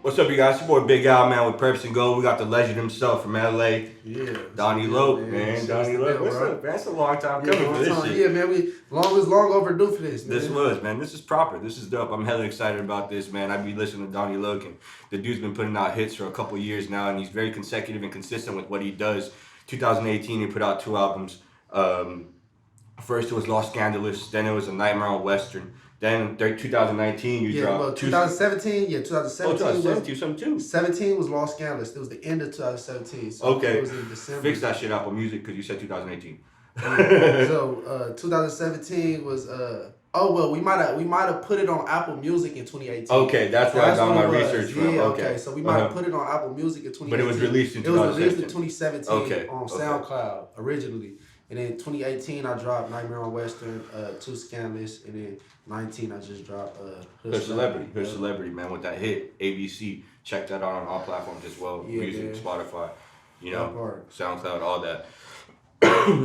What's up, you guys? It's your boy Big Al, man, with Purps and Gold. We got the legend himself from LA. Yeah. Donny Loc, man. Donny Loc. What's up, man? That's a long time coming for this shit. Yeah, man. We long overdue for this, man. This was, man. This is proper. This is dope. I'm hella excited about this, man. I be listening to Donny Loc, and the dude's been putting out hits for a couple years now, and he's very consecutive and consistent with what he does. 2018, he put out 2 albums. First it was Lost Scandalous, then it was A Nightmare on Western. Then 2019, you dropped. Well, 2017, 2017. Oh, 2017, something too. 17 was Lost Scandalous. It was the end of 2017. So okay. It was in December. Fix that shit up on music because you said 2018. So 2017 was we might have put it on Apple Music in 2018. Okay, that's where I got my research from. Yeah, okay. So we might have put it on Apple Music in 2018. But it was released in 2017. It was released in 2017 on Okay. SoundCloud originally. And then 2018 I dropped Nightmare on Western, 2 Scandalous, and then 19 I just dropped Hood Celebrity, man, with that hit ABC. Check that out on all platforms as well. Yeah, Music, man. Spotify, SoundCloud, all that.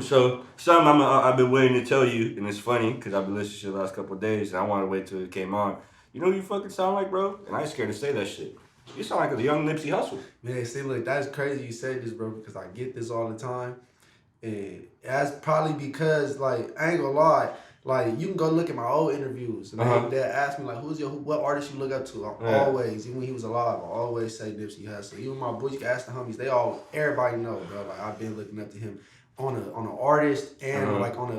So something I've been waiting to tell you, and it's funny because I've been listening to you the last couple of days, and I want to wait till it came on. You know who you fucking sound like, bro? And I ain't scared to say that shit. You sound like a young Nipsey Hussle. Man, see, look, that's crazy you said this, bro, because I get this all the time. And that's probably because, like, I ain't gonna lie, like, you can go look at my old interviews, and my dad asked me, like, what artist you look up to? Always, even when he was alive, I always say Nipsey Hussle. Even my boys, you can ask the homies, everybody know, bro. Like, I've been looking up to him on an artist and like on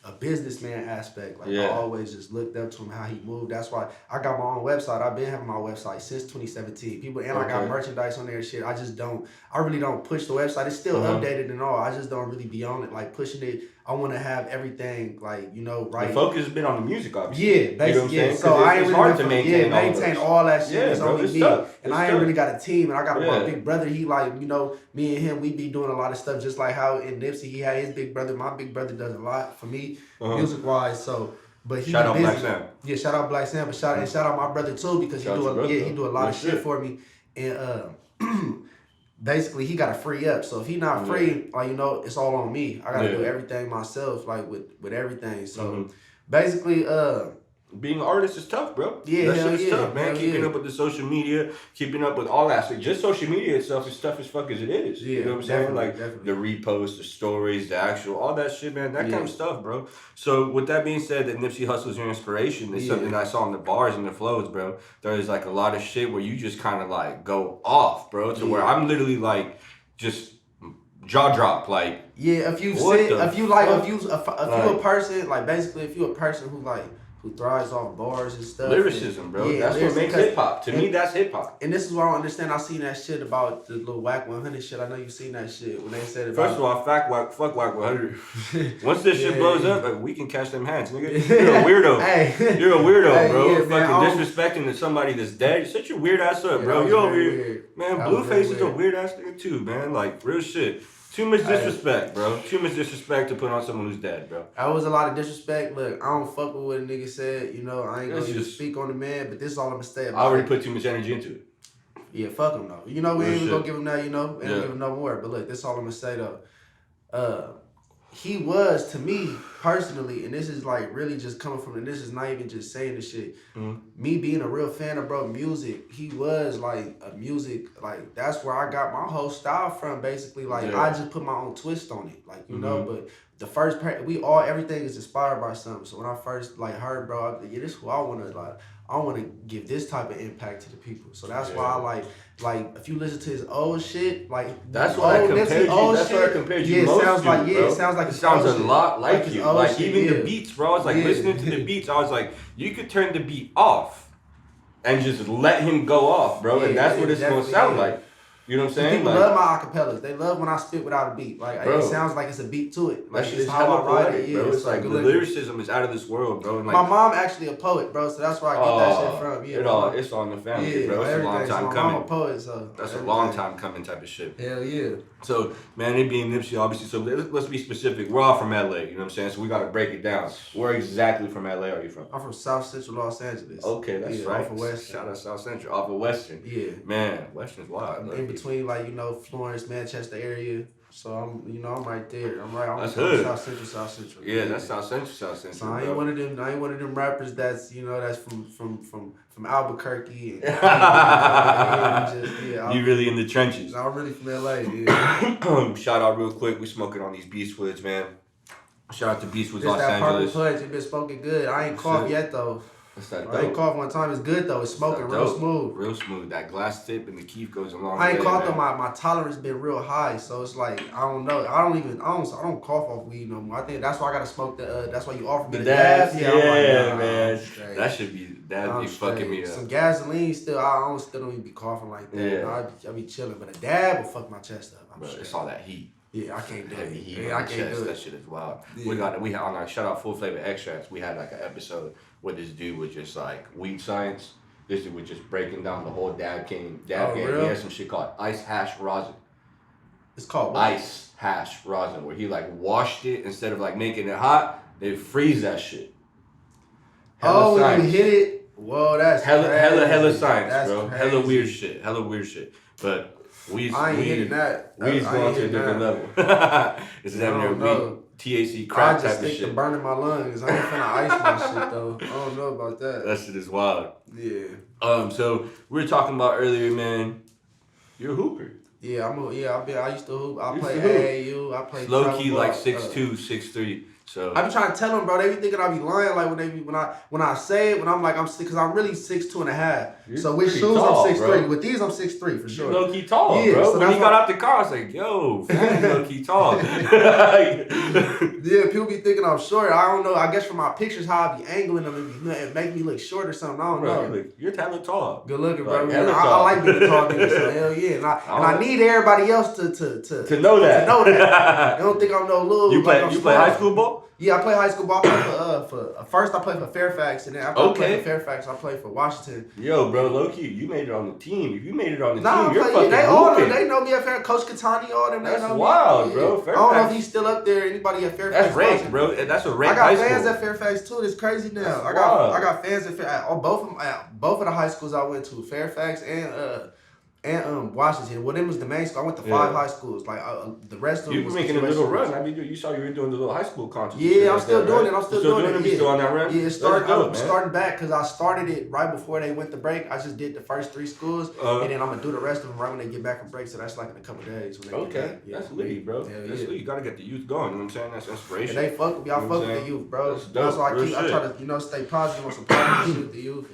a businessman aspect. Like I always just looked up to him, how he moved. That's why I got my own website. I've been having my website since 2017. I got merchandise on there and shit. I really don't push the website. It's still updated and all. I just don't really be on it, like pushing it. I want to have everything like, right. The focus has been on the music, obviously. Yeah, basically. You know so I ain't really hard to maintain all that shit. Yeah, it's bro, only it's me. tough. And I ain't really got a team. And I got my big brother. He me and him, we be doing a lot of stuff just like how in Nipsey he had his big brother. My big brother does a lot for me, music wise. So, but he shout out busy. Black Sam. Yeah, shout out Black Sam, but shout out my brother too because he do a lot of shit for me. And basically he gotta free up. So if he not free, it's all on me. I gotta do everything myself, like with everything. So basically, being an artist is tough, bro. Yeah, that shit is tough, man. Keeping up with the social media, keeping up with all aspects. Just social media itself is tough as fuck as it is. Yeah, you know what I'm saying? Like the reposts, the stories, the actual, all that shit, man. That kind of stuff, bro. So with that being said, that Nipsey Hussle is your inspiration. It's something I saw in the bars and the flows, bro. There is like a lot of shit where you just kind of like go off, bro. To where I'm literally like just jaw drop, like if you a person like basically if you a person who thrives off bars and stuff. Lyricism, bro. That's what makes hip hop. To me, that's hip hop. And this is what I don't understand. I seen that shit about the little Whack 100 shit. I know you seen that shit when they said about. First of all, fuck Whack 100. Once this shit blows up, we can catch them hands, nigga. You're a weirdo. You're a weirdo, bro. Fucking disrespecting to somebody that's dead. Shut your weird ass up, bro. You over here, man. Blueface is a weird ass nigga too, man. Like real shit. Too much disrespect, bro. Too much disrespect to put on someone who's dead, bro. That was a lot of disrespect. Look, I don't fuck with what a nigga said. I ain't gonna even speak on the man, but this is all I'm gonna say about it. I already put too much energy into it. Yeah, fuck him though. We ain't even gonna give him that, we ain't gonna give him no more. But look, this is all I'm gonna say though. He was, to me, personally, and this is like really just coming from, and this is not even just saying this shit. Me being a real fan of music, he was like a music, like that's where I got my whole style from, basically. Like I just put my own twist on it, like, know, but the first part, everything is inspired by something. So when I first heard, bro, this is who I want to give this type of impact to the people. So that's why I like if you listen to his old shit, that's why I compared you. That's why I compared you most to, bro. It sounds a lot like you. Like shit, even the beats, bro. I was like listening to the beats. I was like, you could turn the beat off and just let him go off, bro. And that's what it's gonna sound like. You know what I'm saying? People love my acapellas. They love when I spit without a beat. Like it sounds like it's a beat to it. Like it's how I write it. Bro. It's like the lyricism is out of this world, bro. And my mom actually a poet, bro. So that's where I get that shit from. Yeah, it's on the family, bro. It's a long time coming. I'm a poet, so that's a long time coming type of shit. Hell yeah. So man, it being Nipsey, obviously. So let's be specific. We're all from LA. You know what I'm saying? So we got to break it down. Where exactly from LA are you from? I'm from South Central Los Angeles. Okay, that's right. Off of Western. Shout out South Central. Off of Western. Yeah. Man, Western's wild. In between, Florence, Manchester area. So I'm right there. I'm That's hood. South Central. Yeah, that's South Central. So I ain't one of them rappers that's from Albuquerque. And, you really in the trenches. I'm really from LA. Yeah. Shout out real quick. We smoking on these Beastwoods, man. Shout out to Beastwood, Los that Angeles. Purple Punch, it been smoking good. I ain't coughed yet though. That's that dope. I ain't coughed one time. It's good though. It's smoking real smooth. Real smooth. That glass tip and the keef goes along. I ain't coughed though. My tolerance been real high, so it's like I don't know. I don't cough off weed no more. I think that's why I gotta smoke the. That's why you offered me the dabs. Yeah, man. That'd be fucking me up. Some gasoline still. I still don't even be coughing like that. Yeah. I be chilling, but a dab will fuck my chest up. Bro, it's all that heat. Yeah, I can't do heavy it. heat Yeah, I can't do it. That shit is wild. Yeah. We had on our shout out Full Flavor Extracts. We had like an episode where this dude was just like weed science. This dude was just breaking down the whole dab game. Dab game. Really? He has some shit called ice hash rosin. It's called what? Ice hash rosin, where he like washed it instead of like making it hot. They freeze that shit. Hella science. When you hit it. Whoa, that's hella science, that's bro. Crazy. Hella weird shit. But weed's hitting that. Weed's going to a different level. This is having your weed, THC crack type of shit. I just stick to burning my lungs. I ain't finna ice my shit though. I don't know about that. That shit is wild. Yeah. So we were talking about earlier, man. You're a hooper. Yeah, I used to hoop. I play AAU. I play low key like 6'2", 6'3". So I be trying to tell them, bro. They be thinking I be lying. Like when I say it, when I'm like because I'm really 6'2.5". So with shoes tall, I'm 6'3". Bro. With these I'm 6'3" for sure. You're low key tall, bro. So when he got out the car, I was like, yo, I'm low key tall. Yeah, people be thinking I'm short. I don't know. I guess from my pictures how I be angling them, it make me look short or something. I don't know. You're hella tall. Good looking, bro. I like being a tall nigga. So hell yeah, and I need everybody else to know that. To know that. They don't think I'm no little. You play high school ball? Yeah, I play high school ball. I play for first I played for Fairfax, and then after I played for Fairfax, I played for Washington. Yo, bro, low key, you made it on the team. If you made it on the team, you're fucking they know me at Fairfax. Coach Catani, all them. That's they know wild, me. bro. Fairfax. I don't know if he's still up there. Anybody at Fairfax? That's ranked, bro. That's a ranked high school. I got fans at Fairfax too. It's crazy now. That's I got fans at both of the high schools I went to, Fairfax and Washington. Well, them was the main school. I went to 5 high schools. Like the rest of them. You were making a little run. I mean, you saw you were doing the little high school concerts. Yeah, I'm still doing it. I'm still doing it. You still on that run? Yeah, I'm starting back because I started it right before they went to break. I just did the first 3 schools, and then I'm gonna do the rest of them right when they get back from break. So that's like in a couple of days. When they get back. Yeah. That's lit, bro. That's lit. You gotta get the youth going. You know what I'm saying? That's inspiration. And they fuck with me. I fuck with the youth, bro. That's why I try to stay positive on some positive shit with the youth.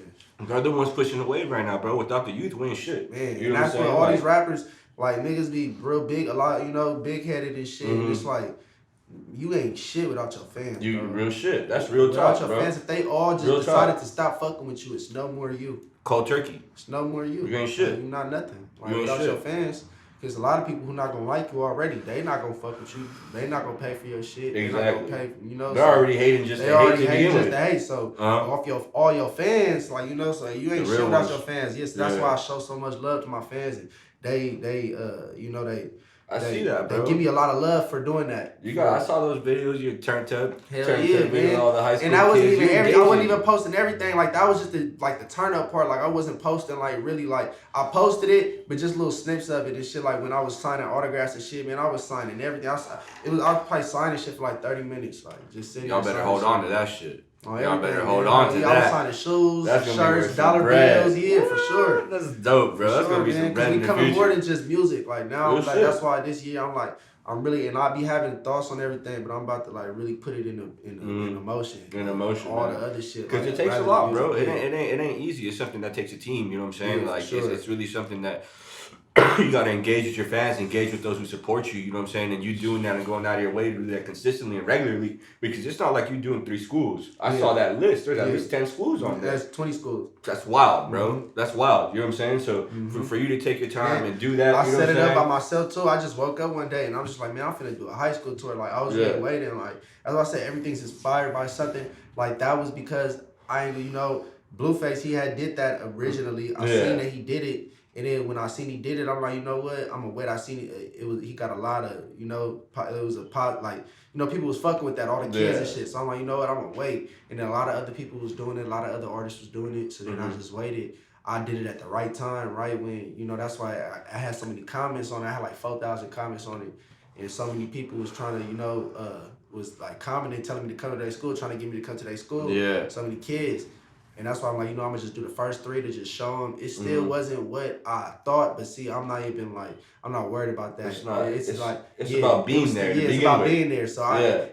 They're the ones pushing the wave right now, bro. Without the youth, we ain't shit. Man, and that's why all these rappers. Like, niggas be real big, a lot, big-headed and shit. And it's like, you ain't shit without your fans, You bro. Real shit. That's real talk, without your fans, if they all just decided to stop fucking with you, it's no more you. Cold turkey. It's no more you. You ain't shit. Like, you not nothing. Like, you ain't without shit. your fans, because a lot of people who not going to like you already, they not going to fuck with you. They not going to pay for your shit. Exactly. They not going to pay, They're already hating just to hate to begin with. Hate. So, off all your fans, so you ain't shit without your fans. Yes, that's why I show so much love to my fans. And I see that, bro. They give me a lot of love for doing that. I saw those videos. You turned up, man. All the high school and that wasn't kids. even I wasn't even posting everything. Like that was just the turn up part. Like I wasn't posting like really like I posted it, but just little snips of it and shit. Like when I was signing autographs and shit, man, I was signing everything. I was probably signing shit for like 30 minutes, like just sitting. Y'all better hold on to that shit. Y'all better hold on to that. I was signing shoes, shirts, dollar bills, for sure. That's dope, bro. That's gonna be some bread in the future. Becoming more than just music. Like now, that's why this year I'm really, and I be having thoughts on everything, but I'm about to like really put it in emotion. In emotion, all the other shit. Because it takes a lot, bro. It ain't easy. It's something that takes a team. You know what I'm saying? Yeah, like it's really something that you gotta engage with your fans, engage with those who support you. You know what I'm saying? And you doing that and going out of your way to do that consistently and regularly, because it's not like you doing 3 schools. I saw that list. There's at least 10 schools on there. That's 20 schools. That's wild, bro. That's wild. You know what I'm saying? So for you to take your time and do that, I set it up by myself too. I just woke up one day and I'm just like, man, I'm finna do a high school tour. Like I was really waiting. Like as I said, everything's inspired by something. Like that was because Blueface, he had did that originally. I seen that he did it. And then when I seen he did it, I'm like, you know what? I'm gonna wait. I seen it. He got a lot of, it was a pot, like, people was fucking with that, all the kids and shit. So I'm like, you know what? I'm gonna wait. And then a lot of other people was doing it. A lot of other artists was doing it. So then I just waited. I did it at the right time, right when, that's why I had so many comments on it. I had like 4,000 comments on it. and so many people was trying to, was like commenting, telling me to come to their school, trying to get me to come to their school. Yeah. So many kids. And that's why I'm like, I'm gonna just do the first 3 to just show them. It still wasn't what I thought, but see, I'm not even like, I'm not worried about that. It's not. It's like it's about being there. Yeah, it's about being there. So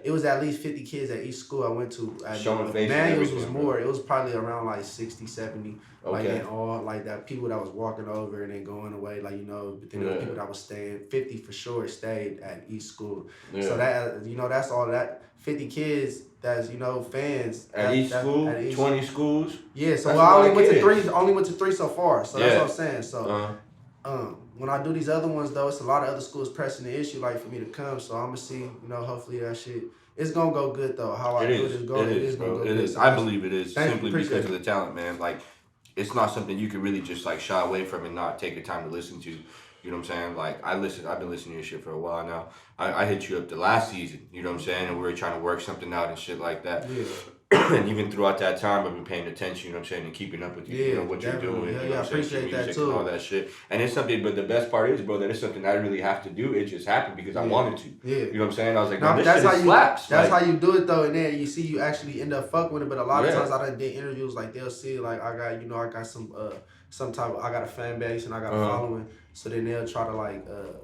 it was at least 50 kids at each school I went to. Showing faces. Manuals was more. It was probably around like 60, 70. Okay. Like and all like that people that was walking over and then going away, like but then there were people that was staying. 50 for sure stayed at each school. Yeah. So that that's all that 50 kids. That's fans at each school, 20 schools. Yeah, so I only went to 3 so far. So that's what I'm saying. So when I do these other ones though, it's a lot of other schools pressing the issue like for me to come. So I'm gonna see, hopefully that shit. It's gonna go good though. How I do it is going. It is gonna go good. I believe it is simply because of the talent, man. Like it's not something you can really just like shy away from and not take the time to listen to. You know what I'm saying? Like I've been listening to your shit for a while now. I hit you up the last season, you know what I'm saying? And we were trying to work something out and shit like that. Yeah. And even throughout that time, I've been paying attention, you know what I'm saying, and keeping up with you, what you're doing. Yeah, you know I appreciate that too. And all that shit. And it's something, but the best part is, bro, that it's something I really have to do. It just happened because I wanted to. Yeah. You know what I'm saying? I was like, no, this shit slaps. That's how you do it though, and then you see you actually end up fucking with it. But a lot of times I done did interviews like they'll see like I got some type of, I got a fan base and I got a following. So then they'll try to like,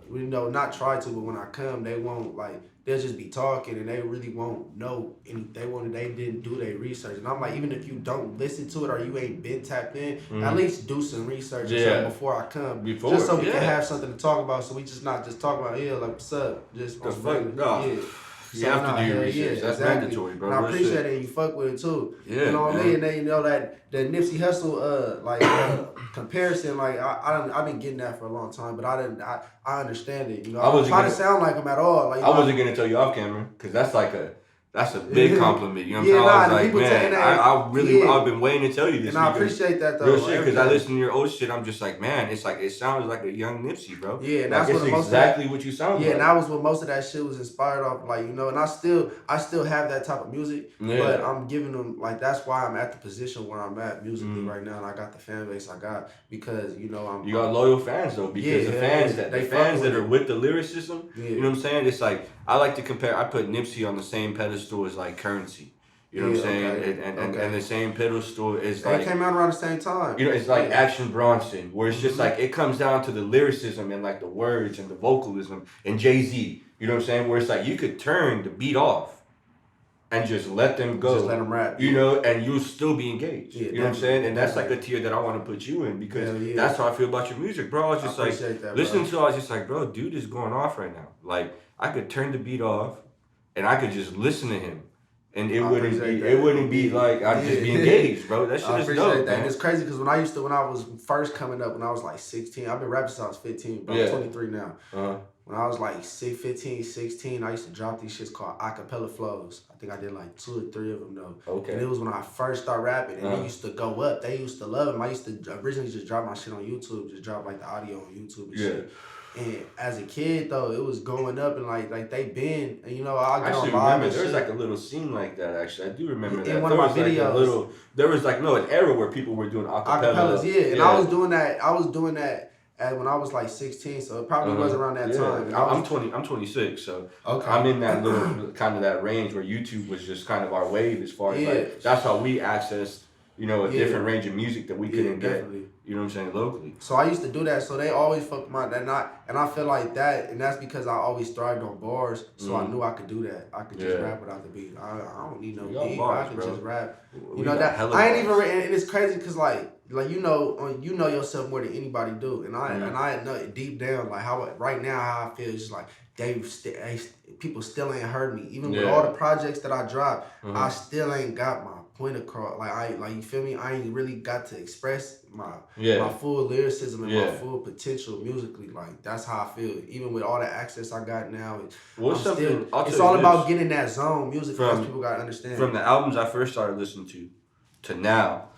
not try to, but when I come, they won't like, they'll just be talking and they really won't know any, they didn't do their research. And I'm like, even if you don't listen to it or you ain't been tapped in, at least do some research or something before I come. Just so we can have something to talk about. So we just not just talk about, like, what's up? Just the fuck, no. Yeah. You have to do your research. That's mandatory, bro. And I appreciate it and you fuck with it too. Yeah, you know what I mean? And then that Nipsey Hussle comparison, like I've been getting that for a long time, but I understand it. I wasn't trying to sound like him at all. Like I wasn't gonna tell you off camera because that's a big compliment. You know what I'm saying? I was like, man, I've been waiting to tell you this. And I appreciate that though. Real shit, because I listen to your old shit. I'm just like, man, it sounds like a young Nipsey, bro. Yeah, and that's what exactly what you sound like. Yeah, and that was what most of that shit was inspired off. Like, and I still have that type of music, but I'm giving them like that's why I'm at the position where I'm at musically right now, and I got the fan base I got because you got loyal fans though because the fans that are with the lyricism, you know what I'm saying? It's like I like to compare. I put Nipsey on the same pedestal as like Currency. You know what I'm saying? Okay. And the same pedestal is like... They came out around the same time. It's like Action Bronson, where it's just like, it comes down to the lyricism and like the words and the vocalism and Jay-Z. You know what I'm saying? Where it's like, you could turn the beat off and just let them go. Just let them rap. And you'll still be engaged. Yeah, you know what I'm saying? And that's like a tier that I want to put you in because that's how I feel about your music, bro. I was just listening to it, I was just like, bro, dude is going off right now. Like, I could turn the beat off and I could just listen to him. And it wouldn't be like I'd just be engaged, bro. That shit is dope, man. And it's crazy because when I was first coming up, when I was like 16, I've been rapping since I was 15, but I'm 23 now. When I was like 15, 16, I used to drop these shits called acapella flows. I think I did like 2 or 3 of them though. Okay. And it was when I first started rapping, and they used to go up. They used to love them. I used to originally just drop my shit on YouTube, just drop like the audio on YouTube and shit. And as a kid though, it was going up and like they been, and I get on live. There was like a little scene like that. Actually, I do remember that. In one of my videos, there was like an era where people were doing acapellas. Yeah, and I was doing that when I was like 16, so it probably was around that time. And I'm 26, so I'm in that little kind of that range where YouTube was just kind of our wave as far as like that's how we accessed a different range of music that we couldn't get. You know what I'm saying, locally. So I used to do that. So they always fuck my that and I feel like that, and that's because I always thrived on bars. So I knew I could do that. I could just rap without the beat. I don't need no beat. Bars, I can just rap. That I ain't even. And it's crazy because like you know yourself more than anybody do, and I know deep down like how right now how I feel is just like people still ain't heard me even with all the projects that I dropped. I still ain't got my point across. Like you feel me? I ain't really got to express my full lyricism and my full potential musically. Like that's how I feel. Even with all the access I got now, it's all about getting that zone music. Because people gotta understand. From the albums I first started listening to now,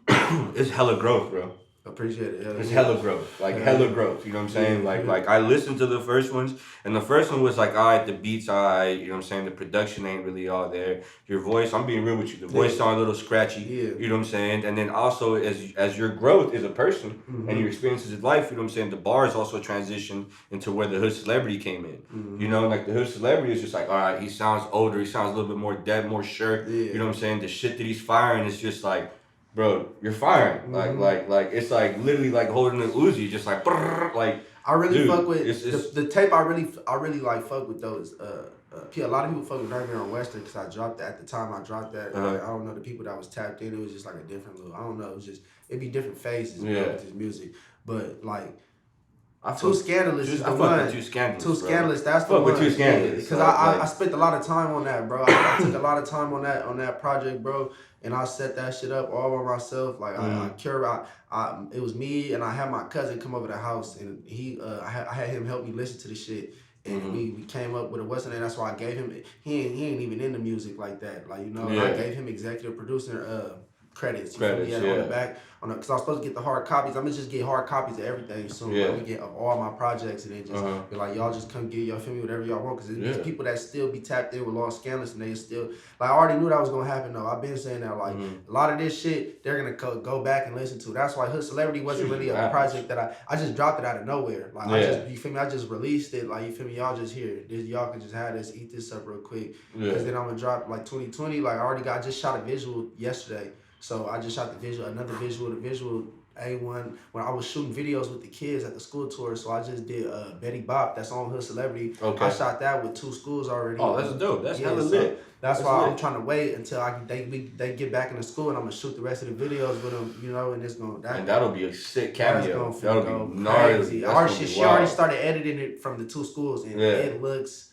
it's hella growth, bro. appreciate it. It's hella growth, hella growth. You know what I'm saying? Like I listened to the first ones, and the first one was like, all right, the beats, all right. You know what I'm saying? The production ain't really all there. Your voice, I'm being real with you. The voice sound a little scratchy. Yeah. You know what I'm saying? And then also as your growth as a person and your experiences in life, you know what I'm saying? The bars also transitioned into where the hood celebrity came in. You know, like the hood celebrity is just like, all right, he sounds older. He sounds a little bit more dead, more sure. You know what I'm saying? The shit that he's firing is just like, bro, you're firing. Like it's like literally like holding an Uzi, just like like. I really fuck with the tape. I really like fuck with those. A lot of people fuck with Nightmare on Western because I dropped that at the time. I dropped that. Like, I don't know the people that was tapped in. It was just like a different little. I don't know. It was just it'd be different phases with his music, but like. Too Scandalous is the one. Too Scandalous, that's the one. Too Scandalous. Because I spent a lot of time on that, bro. I took a lot of time on that project, bro. And I set that shit up all by myself. Like it was me and I had my cousin come over to the house and I had him help me listen to the shit. And we came up with a Western, and that's why I gave him. He ain't even into music like that. Like I gave him executive producer credits. On the back. Because I was supposed to get the hard copies. I'm gonna just get hard copies of everything soon. Like, we get of all my projects, and then just be like, y'all just come get y'all feel me whatever y'all want. Because there's people that still be tapped in with Lost Scandalous, and they still like I already knew that was gonna happen though. I've been saying that like a lot of this shit they're gonna go back and listen to. That's why Hood Celebrity wasn't really a project that I just dropped it out of nowhere. Like you feel me? I just released it. Like you feel me? Y'all just hear it. Y'all can just have this, eat this up real quick. Because then I'm gonna drop like 2020. Like I just shot a visual yesterday. So I just shot the visual A1 when I was shooting videos with the kids at the school tour. So I just did Betty Bop, that's on Hood Celebrity. Okay. I shot that with 2 schools already. Oh, that's dope. That's hella lit. That's why I'm trying to wait until they get back into school and I'm gonna shoot the rest of the videos with them, and it's gonna. And that'll be a sick cameo. That'll be gnarly. She already started editing it from the 2 schools and it looks.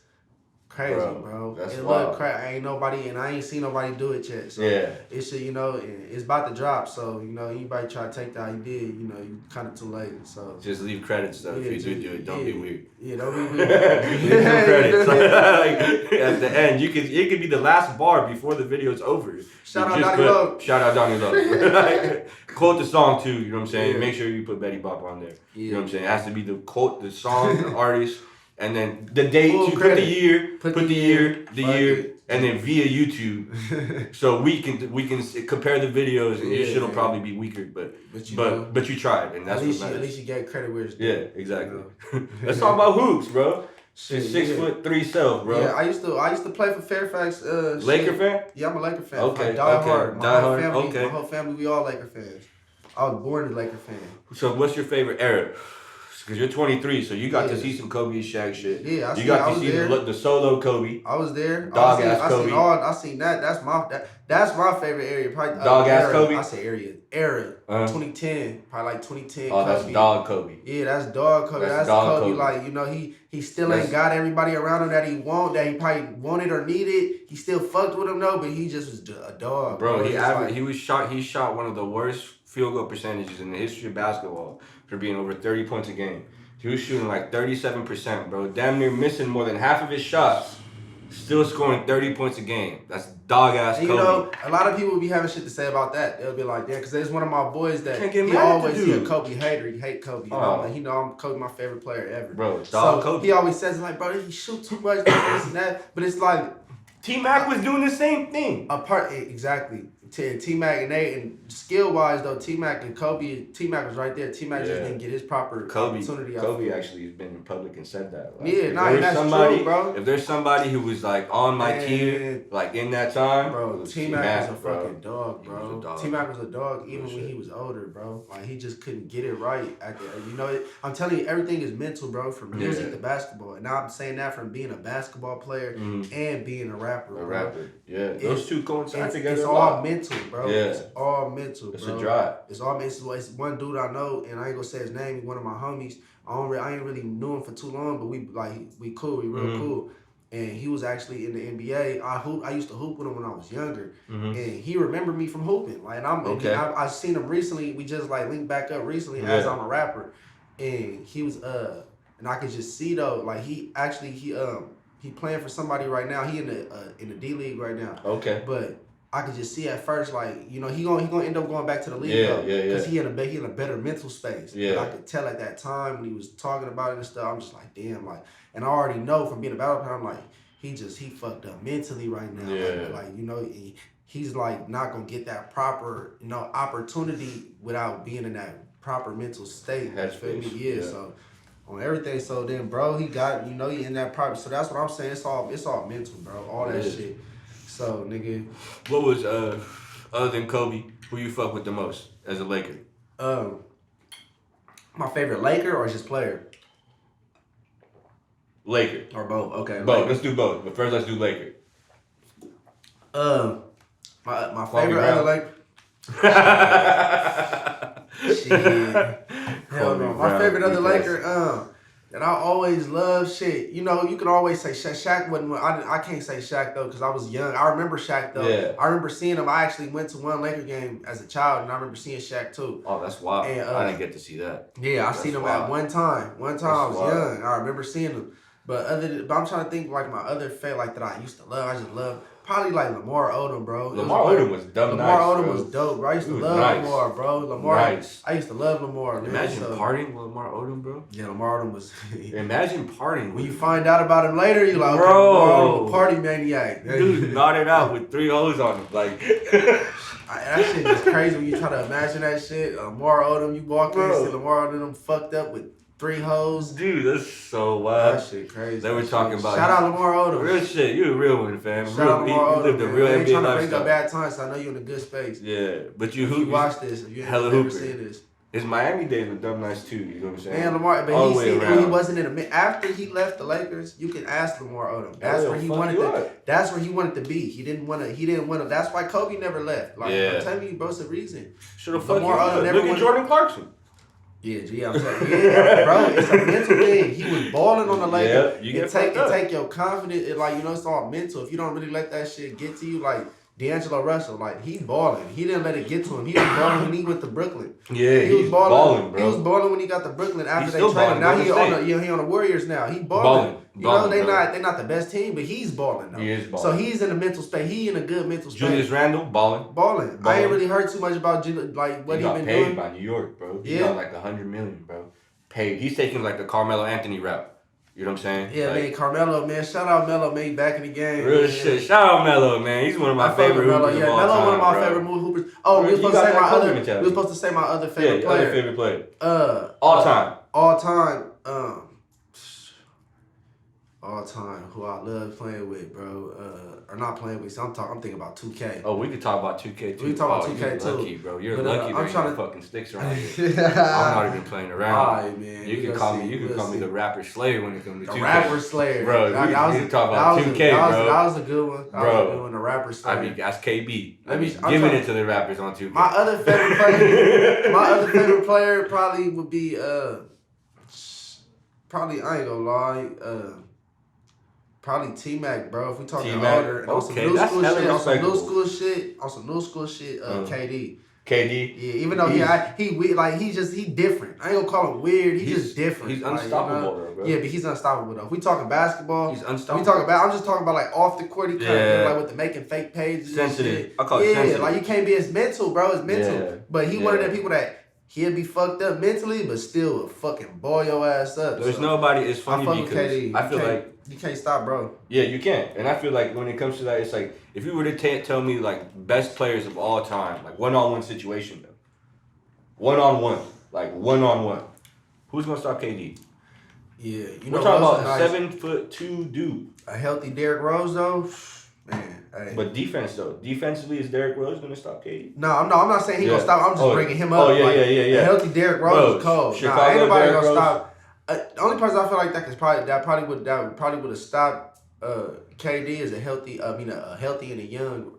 Crazy, bro. It look crazy. I ain't seen nobody do it yet. So it should, it's about to drop. So, anybody try to take that idea, you kind of too late. So just leave credits though. If you do it, don't be weird. Yeah, don't be weird. Leave some credits. At the end, it could be the last bar before the video's over. Shout out Donny Loc. Shout out Donny Loc. Quote the song too. You know what I'm saying? Make sure you put Betty Bop on there. You know what I'm saying? It has to be the quote, the song, the artist. And then the date, you put the year, and then via YouTube, so we can compare the videos, and your shit'll probably be weaker, but you tried, and that's at least you get credit where it's due. Yeah, exactly. Let's talk about hoops, bro. Shit, 6'3" self, bro. Yeah, I used to play for Fairfax. Laker fan? Yeah, I'm a Laker fan. Okay, die hard. My whole family, we all Laker fans. I was born a Laker fan. So, what's your favorite era? Because you're 23, so you got to see some Kobe and Shaq shit. Yeah, you got to see the solo Kobe. I was there. Dog ass Kobe. I seen that. That's my favorite area. Probably dog ass Kobe. I say era. 2010, probably like 2010. Oh, Kobe. That's dog Kobe. Yeah, that's dog Kobe. That's dog Kobe. Like he still ain't got everybody around him that he he probably wanted or needed. He still fucked with him though, but he just was a dog. Bro, he shot one of the worst field goal percentages in the history of basketball for being over 30 points a game. He was shooting like 37%, bro. Damn near missing more than half of his shots. Still scoring 30 points a game. That's dog-ass Kobe. A lot of people be having shit to say about that. They'll be like, because there's one of my boys that he always a Kobe hater. He hate Kobe. I'm Kobe, my favorite player ever. Bro, dog Kobe. He always says, like, bro, he shoot too much, this and that. But it's like... T-Mac was doing the same thing. Exactly. T-Mac and skill-wise, though, T-Mac and Kobe, T-Mac was right there. T-Mac just didn't get his proper opportunity. Kobe actually has been in public and said that. Like, that's true, bro. If there's somebody who was, like, on my tier, like, in that time, bro, T-Mac was a fucking dog, bro. T-Mac was a dog even when he was older, bro. Like, he just couldn't get it right. I'm telling you, everything is mental, bro, from music to basketball. And now I'm saying that from being a basketball player and being a rapper, Yeah, those two coincide together. It's all mental, bro. Yeah. It's all mental, bro. It's a drive. It's all mental. It's one dude I know, and I ain't gonna say his name. He's one of my homies. I ain't really knew him for too long, but we cool. We real cool. And he was actually in the NBA. I used to hoop with him when I was younger, and he remembered me from hooping. Like, I seen him recently. We just like linked back up recently as I'm a rapper, and he was and I could just see though, like he playing for somebody right now. He in the D League right now. Okay. But I could just see at first, like, you know, he gonna end up going back to the league though, because he in a better mental space. Yeah. But I could tell at that time when he was talking about it and stuff, I'm just like, damn, like, and I already know from being a battle player, I'm like, he fucked up mentally right now. Yeah. Like you know, he's like not gonna get that proper, you know, opportunity without being in that proper mental state. You feel me? Yeah. So on everything. So then, bro, he got, you know, he in that proper. So that's what I'm saying. It's all mental, bro. All that shit. So, nigga. What was, other than Kobe, who you fuck with the most as a Laker? My favorite Laker or just player? Laker. Or both. Okay. Both. Laker. Let's do both. But first, let's do Laker. My favorite other Laker. Shit. Hell no. My favorite other Laker, and I always love shit. You know, you can always say Shaq wasn't. I can't say Shaq though because I was young. I remember Shaq though. Yeah. I remember seeing him. I actually went to one Laker game as a child, and I remember seeing Shaq too. Oh, that's wild. And, I didn't get to see that. Yeah, I seen him at one time. One time I was young. I remember seeing him. But I'm trying to think like my other favorite like that I used to love. I just love. Probably like Lamar Odom, bro. Lamar Odom was dumb. Lamar Odom was dope, bro. I used to love Lamar, bro. Lamar, I used to love Lamar. Imagine partying with Lamar Odom, bro. Yeah, Lamar Odom was. Imagine partying. When you find out about him later, you like, bro, okay, party maniac. Dude, nodded out with 3 hoes on him, like. That shit is crazy when you try to imagine that shit. Lamar Odom, you walk in and see Lamar Odom fucked up with 3 hoes. Dude, that's so wild. That shit crazy. They were talking about. Shout out Lamar Odom. Real shit. You a real one, fam. Shout out Lamar Odom. You lived a real NBA lifestyle. I ain't trying to bring up bad times, so I know you're in a good space. Yeah, but you watch this. If you hella never seen this. His Miami days were dumb nice too. You know what I'm saying? Man, Lamar, but he wasn't in a. After he left the Lakers, you can ask Lamar Odom. That's where he wanted to. That's where he wanted to be. He didn't want to. That's why Kobe never left. Like, I'm telling you, bro's the reason. Should have fucked Lamar Odom. Look at Jordan Clarkson. Yeah, I'm saying, bro, it's a mental thing. He was balling on the Lakers. Yeah, it take your confidence. Like, you know, it's all mental. If you don't really let that shit get to you, like D'Angelo Russell, like he balling. He didn't let it get to him. He was balling when he went to Brooklyn. Yeah, he was balling, bro. He was balling when he got to Brooklyn after they traded. Now he on the Warriors now. He balling. You know, they not the best team, but he's balling though. He is balling. So he's in a mental space. He in a good mental space. Julius Randle balling. I ain't really heard too much about like what he been doing. He got paid by New York, bro. He got like $100 million, bro. Paid. He's taking like the Carmelo Anthony route. You know what I'm saying? Yeah, like, man, Carmelo, man. Shout out Melo, man. Back in the game. Real man. Shit. Shout out Melo, man. He's one of my favorite hoopers of all time. Melo, one of my favorite hoopers. Oh, we were supposed to say my other favorite player. Other favorite player. All time. All time. Who I love playing with, bro. Or not playing with. So I'm thinking about 2K. Oh, we could talk about 2K too. We can talk about 2K you're too. Lucky, bro. You're lucky. I'm trying to fucking sticks around here. I'm not even playing around. All right, man. You can call me the rapper slayer when it comes to 2K. The rapper slayer, bro. We can talk about 2K, bro. That was a good one. Bro, the rapper slayer. I mean, that's KB. I'm giving it to the rappers on 2K. My other favorite player probably would be probably I ain't gonna lie. Probably T-Mac, bro. If we talking older and on some new school shit, KD. KD. Yeah, even though he different. I ain't gonna call him weird. He's just different. He's unstoppable, bro. Yeah, but he's unstoppable though. If we talking basketball, he's unstoppable. I'm just talking about like off the court. He like with the making fake pages. Sensitive. And shit. I call it sensitive. Like you can't be as mental, bro. It's mental. Yeah. But he one of the people that he'll be fucked up mentally, but still will fucking ball your ass up. There's nobody. It's funny because I feel like you can't stop, bro. Yeah, you can't. And I feel like when it comes to that, it's like if you were to tell me like best players of all time, like one-on-one situation though, one-on-one, who's gonna stop KD? Yeah, we're talking about a 7'2" dude. A healthy Derrick Rose though. Man, hey. But defensively, is Derrick Rose gonna stop KD? No, I'm not saying he's gonna stop. I'm just bringing him up. Yeah. A healthy Derrick Rose is cold. Ain't nobody gonna stop. The only person I feel like that probably would have stopped KD is a healthy and a young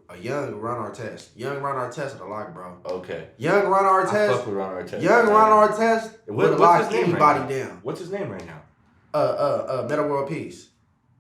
Ron Artest. Young Ron Artest would have locked, bro. Okay. Young Ron Artest. I fuck with Ron Artest. Young Ron Artest would have locked anybody down. What's his name right now? Meta World Peace.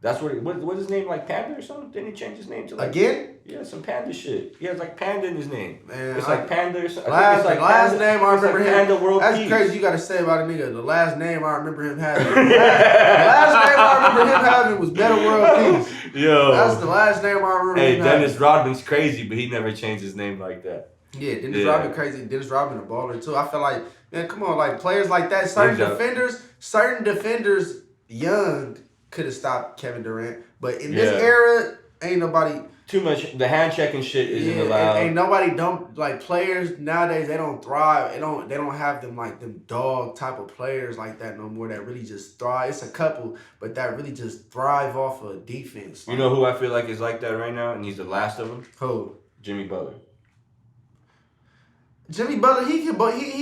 That's what's his name, like Panda or something? Didn't he change his name to like again? Yeah, some Panda shit. He has like Panda in his name. Man, it's like Panda or something. Last Panda, name I remember him. Panda World That's Peace. crazy. You got to say about a nigga. The last name I remember him having. The last name I remember him having was Better World Peace. Yo, that's the last name I remember. Hey, him Dennis having. Rodman's crazy, but he never changed his name like that. Yeah, Dennis Rodman crazy. Dennis Rodman a baller too. I feel like, man, come on, like players like that. Certain defenders, young could have stopped Kevin Durant, but in this era, ain't nobody. Too much. The hand checking shit isn't allowed. Ain't nobody like players nowadays. They don't thrive. They don't have them like them dog type of players like that no more. That really just thrive. It's a couple, but that really just thrive off of defense. You know who I feel like is like that right now, and he's the last of them. Who? Jimmy Butler. Jimmy Butler, he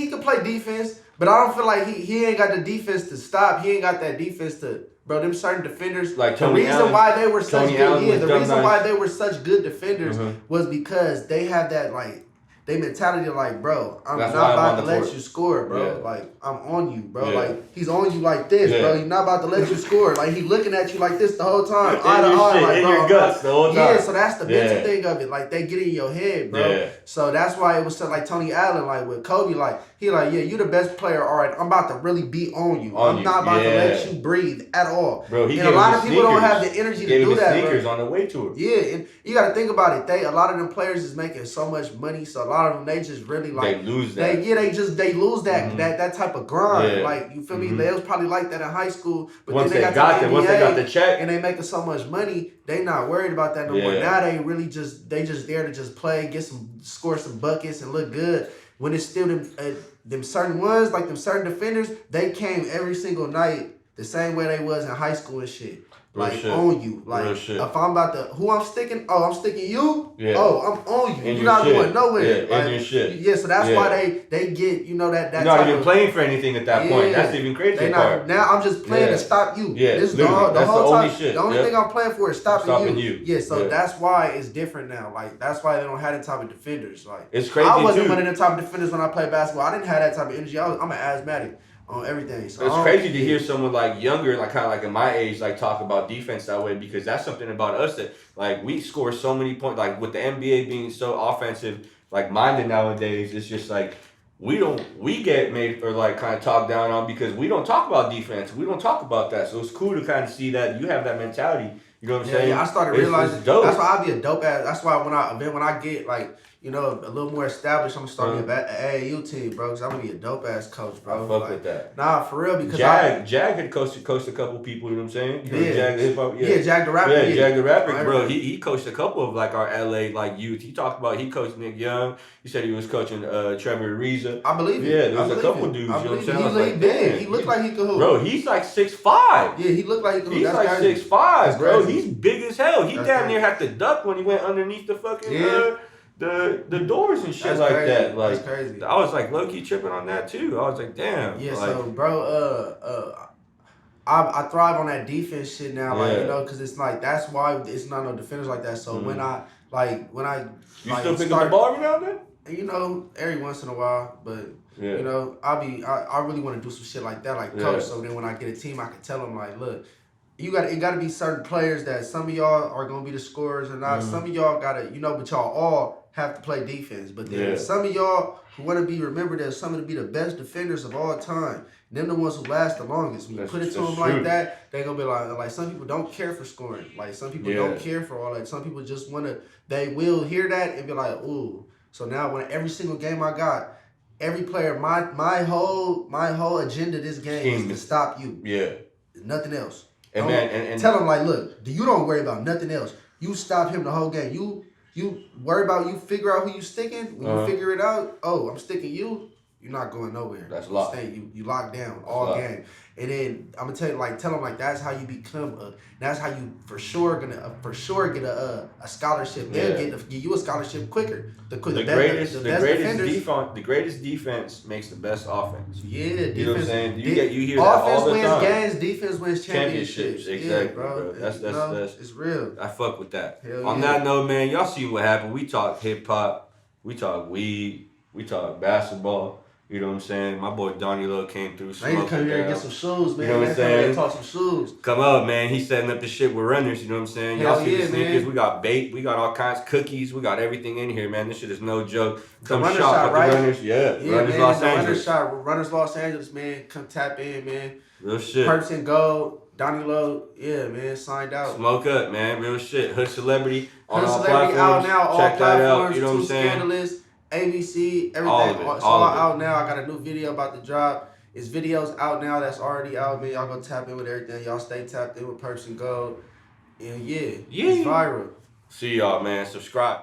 can play defense, but I don't feel like he ain't got the defense to stop. He ain't got that defense to. Bro, them certain defenders. Like Tony the reason Allen, why they were such good. The reason why they were such good defenders was because they had that like they mentality of like, bro, I'm not about to let you score, bro. Yeah. Like I'm on you, bro. Yeah. Like he's on you like this, bro. He's not about to let you score. Like he looking at you like this the whole time, eye to eye, like bro. Your guts the whole time. Yeah, so that's the mental thing of it. Like they get in your head, bro. Yeah. So that's why it was so like Tony Allen, like with Kobe, like he like, yeah, you the best player. All right, I'm about to really be on you. I'm not about to let you breathe at all. Bro, and a lot of people don't have the energy to do that. Sneakers on the way to it. Yeah, and you got to think about it. A lot of them players is making so much money, so a lot of them they just really like they lose that. They lose that that type of grind. Yeah. Like you feel me? They was probably like that in high school, but once then they got the check and they making so much money, they not worried about that no more. Now they really just there to just play, score some buckets and look good. When it's still them certain ones, like them certain defenders, they came every single night the same way they was in high school and shit. Like on you. Like if I'm about to I'm sticking you. Yeah. Oh, I'm on you. You're not going nowhere. Yeah, like, your shit. Yeah, so that's why they get, that you're not even playing for anything at that point. That's even crazy part. Now I'm just playing to stop you. Yeah. This is the whole time. The only thing I'm playing for is stopping you. Yeah, so that's why it's different now. Like that's why they don't have that type of defenders. Like it's crazy. I wasn't one of them type of defenders when I played basketball. I didn't have that type of energy. I'm an asthmatic on everything. So it's crazy to hear someone like younger, like kind of like in my age, like talk about defense that way, because that's something about us that like we score so many points. Like with the NBA being so offensive, like minded nowadays, it's just like we get made or like kind of talked down on because we don't talk about defense. We don't talk about that. So it's cool to kind of see that you have that mentality. You know what I'm saying? Yeah, I started realizing that's why I'll be a dope ass. That's why when I get like, a little more established, I'm starting an AAU team, bro, because I'm going to be a dope-ass coach, bro. I fuck with that. Nah, for real, because Jag had coached a couple people, you know what I'm saying? Jag the rapper. Yeah, Jag the rapper, bro. He coached a couple of, like, our LA, like, youth. He talked about, he coached Nick Young. He said he was coaching Trevor Ariza. I believe it. Yeah, there was a couple dudes, you know what I'm saying? He's big. He looked like he could hoop. Bro, he's like 6'5". Yeah, he looked like he could hoop. He's like 6'5", bro. He's big as hell. He damn near had to duck when he went underneath the fucking... The doors and shit like that. Like, that's crazy. I was like low key tripping on that too. I was like, damn. Yeah, like, so bro, I thrive on that defense shit now, like because it's like that's why it's not no defenders like that. So when I you still pick up the ball every now and then? Every once in a while, but I really want to do some shit like that, like coach. So then when I get a team, I can tell them like, look. It gotta be certain players that some of y'all are gonna be the scorers or not. Some of y'all gotta, but y'all all have to play defense. But then some of y'all who wanna be remembered as some of the best defenders of all time, them the ones who last the longest. When you put it to them like that, they gonna be like some people don't care for scoring. Like some people don't care for all that. Some people just they will hear that and be like, ooh. So now when every single game I got, every player, my whole agenda this game is to stop you. Yeah. Nothing else. And tell him like, look, you don't worry about nothing else. You stop him the whole game. You worry about you figure out who you sticking. When you figure it out, I'm sticking you. You're not going nowhere. That's locked. You locked down all game. And then I'm gonna tell them like that's how you become that's how you for sure get a scholarship. They'll give you a scholarship quicker. The greatest defense makes the best offense. Yeah, you know what I'm saying? You hear that all the time. Offense wins games, defense wins championships. Exactly, bro. That's it's real. I fuck with that. Hell On that note, man, y'all see what happened. We talk hip hop, we talk weed, we talk basketball. You know what I'm saying? My boy Donny Loc came through. I need to come here and get some shoes, man. You know what I'm saying? Talk some shoes. Come up, man. He's setting up the shit with Runnerz. You know what I'm saying? Y'all see the sneakers. Man. We got bait. We got all kinds of cookies. We got everything in here, man. This shit is no joke. Come Runnerz shop shop, right? Runnerz. Yeah, Runnerz man, Los Angeles. Runnerz Los Angeles, man. Come tap in, man. Real shit. Purps and Gold. Donny Loc, yeah, man, signed out. Smoke up, man. Real shit. Hood Celebrity on Hood all Celebrity platforms. out now, all Check platforms. That out. You know what I'm saying? Scandalous, ABC, everything. All of it. It's all out now. I got a new video about to drop. It's videos out now that's already out, man. Y'all go tap in with everything. Y'all stay tapped in with Purps and Gold. And yeah, it's viral. See y'all, man. Subscribe.